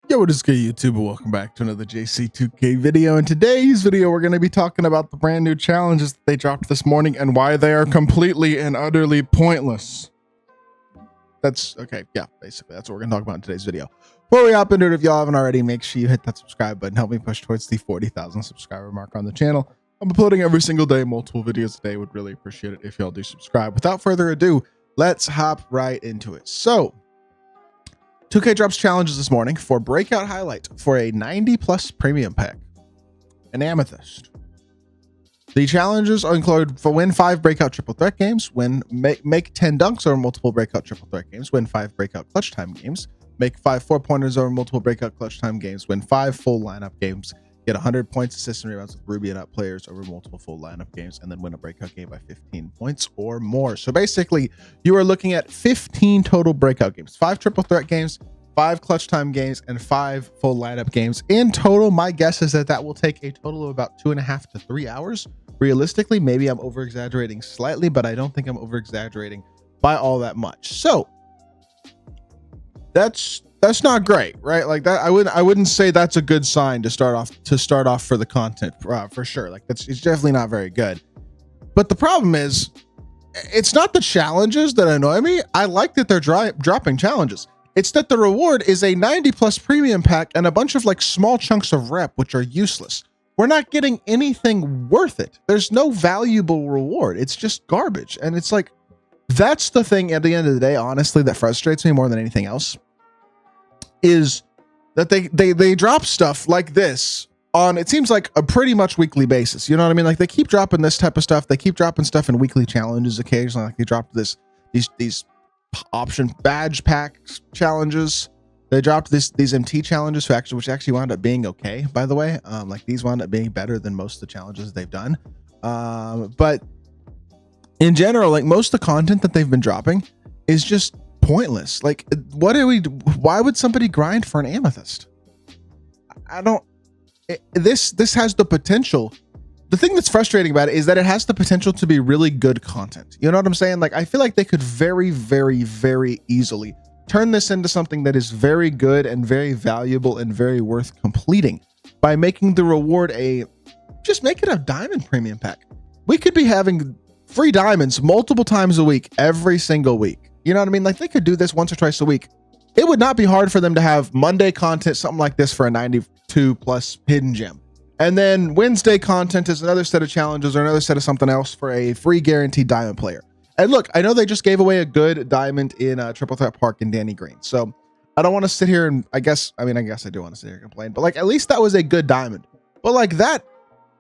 Yo, what is good, YouTube? Welcome back to another JC2K video. In today's video, we're going to be talking about the brand new challenges that they dropped this morning and why they are completely and utterly pointless. That's okay. Yeah, basically, that's what we're going to talk about in today's video. Before we hop into it, if y'all haven't already, make sure you hit that subscribe button. Help me push towards the 40,000 subscriber mark on the channel. I'm uploading every single day, multiple videos a day. Would really appreciate it if y'all do subscribe. Without further ado, let's hop right into it. So, 2K drops challenges this morning for breakout highlight for a 90+ premium pack, an amethyst. The challenges include for win 5 breakout triple threat games, make 10 dunks over multiple breakout triple threat games, win 5 breakout clutch time games, make 5 4-pointers over multiple breakout clutch time games, win 5 full lineup games, get 100 points, assists, and rebounds with Ruby and up players over multiple full lineup games, and then win a breakout game by 15 points or more. So basically, you are looking at 15 total breakout games, 5 triple threat games, 5 clutch time games, and 5 full lineup games. In total, my guess is that will take a total of about 2.5 to 3 hours. Realistically, maybe I'm over-exaggerating slightly, but I don't think I'm over-exaggerating by all that much. So that's not great, right? Like that, I wouldn't say that's a good sign to start off for the content for sure. Like it's definitely not very good. But the problem is, it's not the challenges that annoy me. I like that they're dropping challenges. It's that the reward is a 90+ premium pack and a bunch of like small chunks of rep, which are useless. We're not getting anything worth it. There's no valuable reward. It's just garbage. And it's like, that's the thing at the end of the day, honestly, that frustrates me more than anything else, is that they drop stuff like this on, it seems like, a pretty much weekly basis. You know what I mean? Like they keep dropping this type of stuff. They keep dropping stuff in weekly challenges occasionally. Like they dropped these option badge pack challenges. They dropped these MT challenges which actually wound up being okay, by the way. Like these wound up being better than most of the challenges they've done. But in general, like most of the content that they've been dropping is just pointless. Like why would somebody grind for an amethyst? This has the potential. The thing that's frustrating about it is that it has the potential to be really good content. You know what I'm saying? Like, I feel like they could very, very, very easily turn this into something that is very good and very valuable and very worth completing by making the reward just make it a diamond premium pack. We could be having free diamonds multiple times a week, every single week. You know what I mean? Like, they could do this once or twice a week. It would not be hard for them to have Monday content, something like this for a 92+ hidden gem. And then Wednesday content is another set of challenges or another set of something else for a free guaranteed diamond player. And look, I know they just gave away a good diamond in Triple Threat Park in Danny Green. So I don't want to sit here and I guess I do want to sit here and complain, but like at least that was a good diamond. But like that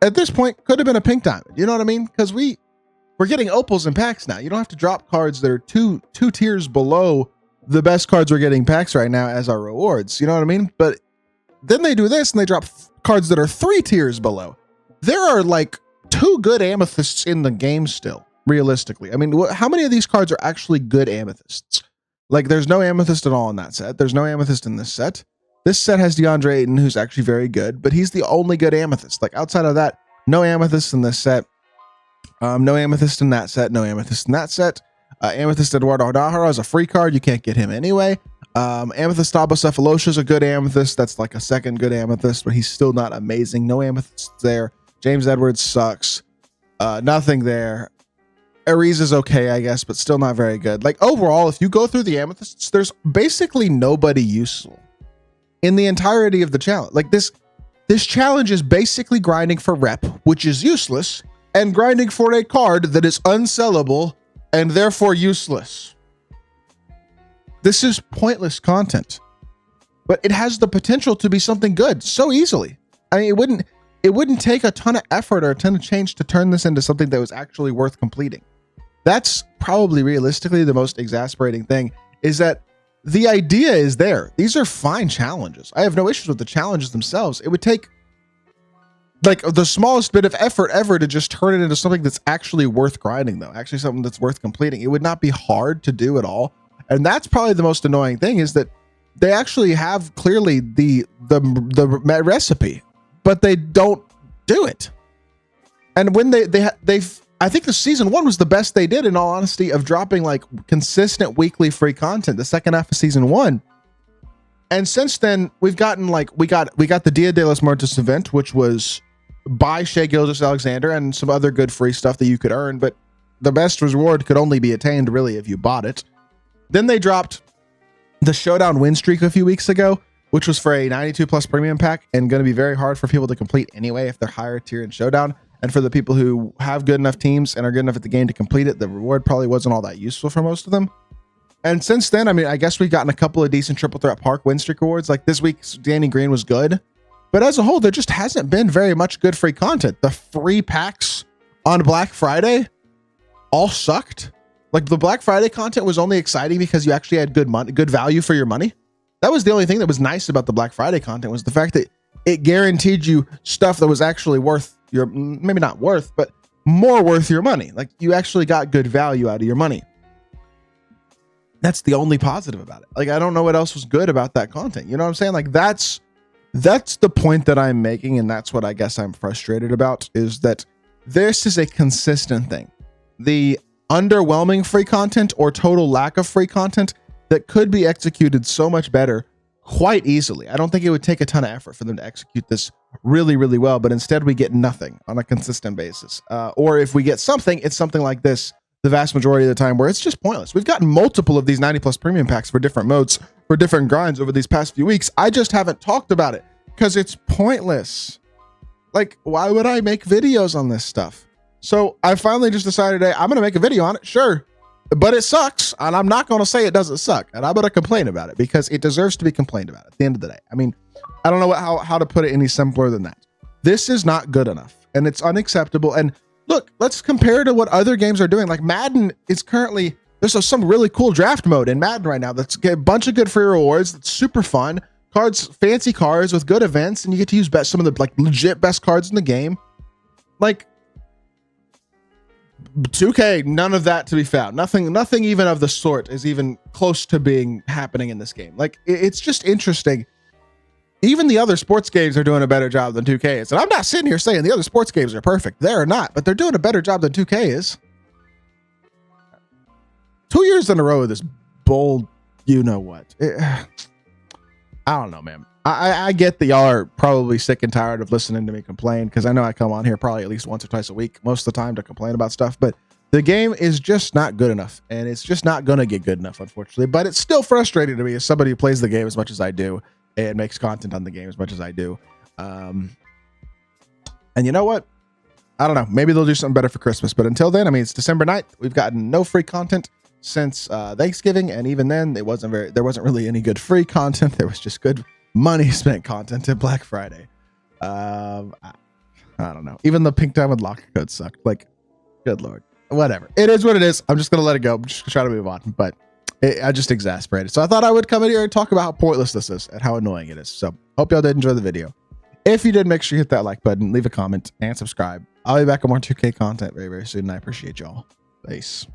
at this point could have been a pink diamond. You know what I mean? Because we're getting opals and packs now. You don't have to drop cards that are two tiers below the best cards we're getting packs right now as our rewards. You know what I mean? But then they do this and they drop cards that are 3 tiers below. There are like 2 good amethysts in the game still, realistically. I mean, how many of these cards are actually good amethysts? Like, there's no amethyst at all in that set. There's no amethyst in this set. This set has DeAndre Ayton, who's actually very good, but he's the only good amethyst. Like, outside of that, no amethyst in this set. No amethyst in that set. No amethyst in that set. Amethyst Eduardo Nahara is a free card. You can't get him anyway. Amethyst Abacephalosha is a good amethyst. That's like a second good amethyst, but he's still not amazing. No amethyst there. James Edwards sucks. Nothing there. Aries is okay, I guess, but still not very good. Like overall, if you go through the amethysts, there's basically nobody useful in the entirety of the challenge. Like this challenge is basically grinding for rep, which is useless, and grinding for a card that is unsellable and therefore useless. This is pointless content, but it has the potential to be something good so easily. I mean, it wouldn't take a ton of effort or a ton of change to turn this into something that was actually worth completing. That's probably realistically the most exasperating thing, is that the idea is there. These are fine challenges. I have no issues with the challenges themselves. It would take like the smallest bit of effort ever to just turn it into something that's actually worth grinding, though. Actually something that's worth completing. It would not be hard to do at all. And that's probably the most annoying thing, is that they actually have clearly the recipe, but they don't do it. And when they've I think the season 1 was the best they did, in all honesty, of dropping like consistent weekly free content. The second half of season 1, And since then, we've gotten like we got the Dia de los Muertos event, which was by Shea Gilgeous-Alexander and some other good free stuff that you could earn, but the best reward could only be attained really if you bought it. Then they dropped the Showdown win streak a few weeks ago, which was for a 92 plus premium pack and going to be very hard for people to complete anyway if they're higher tier in Showdown. And for the people who have good enough teams and are good enough at the game to complete it, the reward probably wasn't all that useful for most of them. And since then, I mean, I guess we've gotten a couple of decent Triple Threat Park win streak awards. Like this week's Danny Green was good, but as a whole, there just hasn't been very much good free content. The free packs on Black Friday all sucked. Like the Black Friday content was only exciting because you actually had good value for your money. That was the only thing that was nice about the Black Friday content, was the fact that it guaranteed you stuff that was actually worth your, maybe not worth, but more worth your money. Like you actually got good value out of your money. That's the only positive about it. Like, I don't know what else was good about that content. You know what I'm saying? Like that's the point that I'm making. And that's what I guess I'm frustrated about, is that this is a consistent thing. The underwhelming free content or total lack of free content that could be executed so much better quite easily. I don't think it would take a ton of effort for them to execute this really, really well, but instead we get nothing on a consistent basis. Or if we get something, it's something like this the vast majority of the time, where it's just pointless. We've gotten multiple of these 90 plus premium packs for different modes, for different grinds over these past few weeks. I just haven't talked about it because it's pointless. Like, why would I make videos on this stuff? So I finally just decided, hey, I'm going to make a video on it. Sure. But it sucks. And I'm not going to say it doesn't suck. And I'm going to complain about it because it deserves to be complained about at the end of the day. I mean, I don't know how to put it any simpler than that. This is not good enough and it's unacceptable. And look, let's compare to what other games are doing. Like Madden is currently, there's some really cool draft mode in Madden right now that's got a bunch of good free rewards. That's super fun. Cards, fancy cards with good events, and you get to use some of the like legit best cards in the game. Like 2K, none of that to be found. Nothing even of the sort is even close to being happening in this game. Like it's just interesting. Even the other sports games are doing a better job than 2K is. And I'm not sitting here saying the other sports games are perfect. They're not, but they're doing a better job than 2K is. 2 years in a row of this bold, you know what? I don't know, man. I get that y'all are probably sick and tired of listening to me complain, because I know I come on here probably at least once or twice a week most of the time to complain about stuff, but the game is just not good enough, and it's just not going to get good enough, unfortunately. But it's still frustrating to me as somebody who plays the game as much as I do and makes content on the game as much as I do. And you know what? I don't know. Maybe they'll do something better for Christmas. But until then, I mean, it's December 9th. We've gotten no free content since Thanksgiving. And even then, there wasn't really any good free content. There was just good money spent content at Black Friday. I don't know. Even the Pink Diamond locker code sucked. Like, good Lord. Whatever. It is what it is. I'm just going to let it go. I'm just trying to move on. But I just exasperated. So I thought I would come in here and talk about how pointless this is and how annoying it is. So hope y'all did enjoy the video. If you did, make sure you hit that like button, leave a comment, and subscribe. I'll be back with more 2K content very, very soon. And I appreciate y'all. Peace.